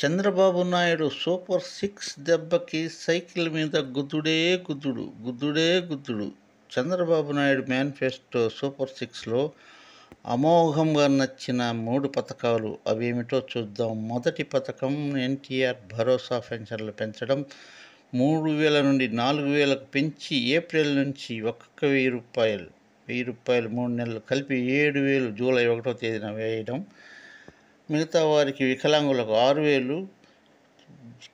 Chandrababu Naidu super six దెబ్బకి cycle మీద గుద్దుడే గుద్దుడు గుద్దుడే గుద్దుడు. Chandrababu Naidu manifesto super సిక్స్లో అమోఘంగా నచ్చిన 3 పథకాలు అవేమిటో చూద్దాం. మొదటి పథకం ఎన్టీఆర్ భరోసా పెన్షన్లు పెంచడం. 3,000 నుండి 4,000కు పెంచి ఏప్రిల్ నుంచి ఒక్కొక్క ₹1,000 3 నెలలు కలిపి 7,000 జూలై 1వ తేదీన వేయడం. మిగతా వారికి వికలాంగులకు 6,000,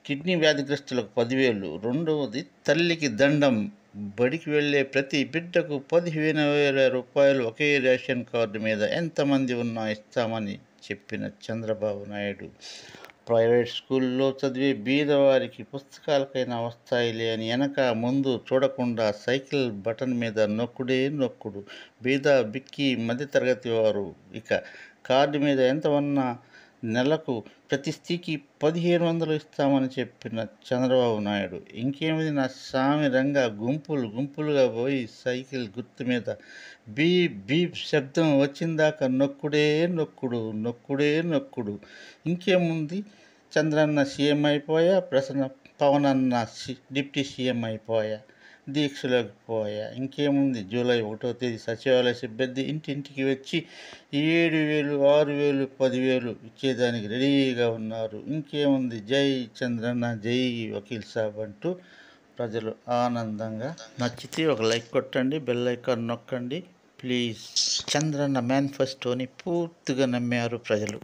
కిడ్నీ వ్యాధిగ్రస్తులకు 10,000. రెండవది తల్లికి దండం. బడికి వెళ్ళే ప్రతి బిడ్డకు ₹15,000 ఒకే రేషన్ కార్డు మీద ఎంతమంది ఉన్నా ఇస్తామని చెప్పిన చంద్రబాబు నాయుడు, ప్రైవేట్ స్కూల్లో చదివే బీదవారికి పుస్తకాలకైనా వస్తాయిలే అని వెనక ముందు చూడకుండా సైకిల్ బటన్ మీద నొక్కుడే నొక్కుడు. బీద బిక్కి మధ్యతరగతి వారు ఇక కార్డు మీద ఎంత ఉన్నా నెలకు ప్రతి స్త్రీకి 1,500 ఇస్తామని చెప్పిన చంద్రబాబు నాయుడు, ఇంకేమిది నా సామి రంగా, గుంపులుగా పోయి సైకిల్ గుర్తు మీద బీప్ బీప్ శబ్దం వచ్చిందాకా నొక్కుడే నొక్కుడు. ఇంకేముంది, చంద్రన్న సీఎం అయిపోయా, పవనన్న డిప్యూటీ సీఎం అయిపోయా, దీక్షలోకి పోయా. ఇంకేముంది, జూలై 1వ తేదీ సచివాలయ సిబ్బంది ఇంటింటికి వచ్చి 7,000, 6,000, 10,000 ఇచ్చేదానికి రెడీగా ఉన్నారు. ఇంకేముంది, జై చంద్రన్న, జై వకీల్ సాబ్ అంటూ ప్రజలు ఆనందంగా. నచ్చితే ఒక లైక్ కొట్టండి, బెల్ ఐకాన్ నొక్కండి ప్లీజ్. చంద్రన్న మేనిఫెస్టోని పూర్తిగా నమ్మారు ప్రజలు.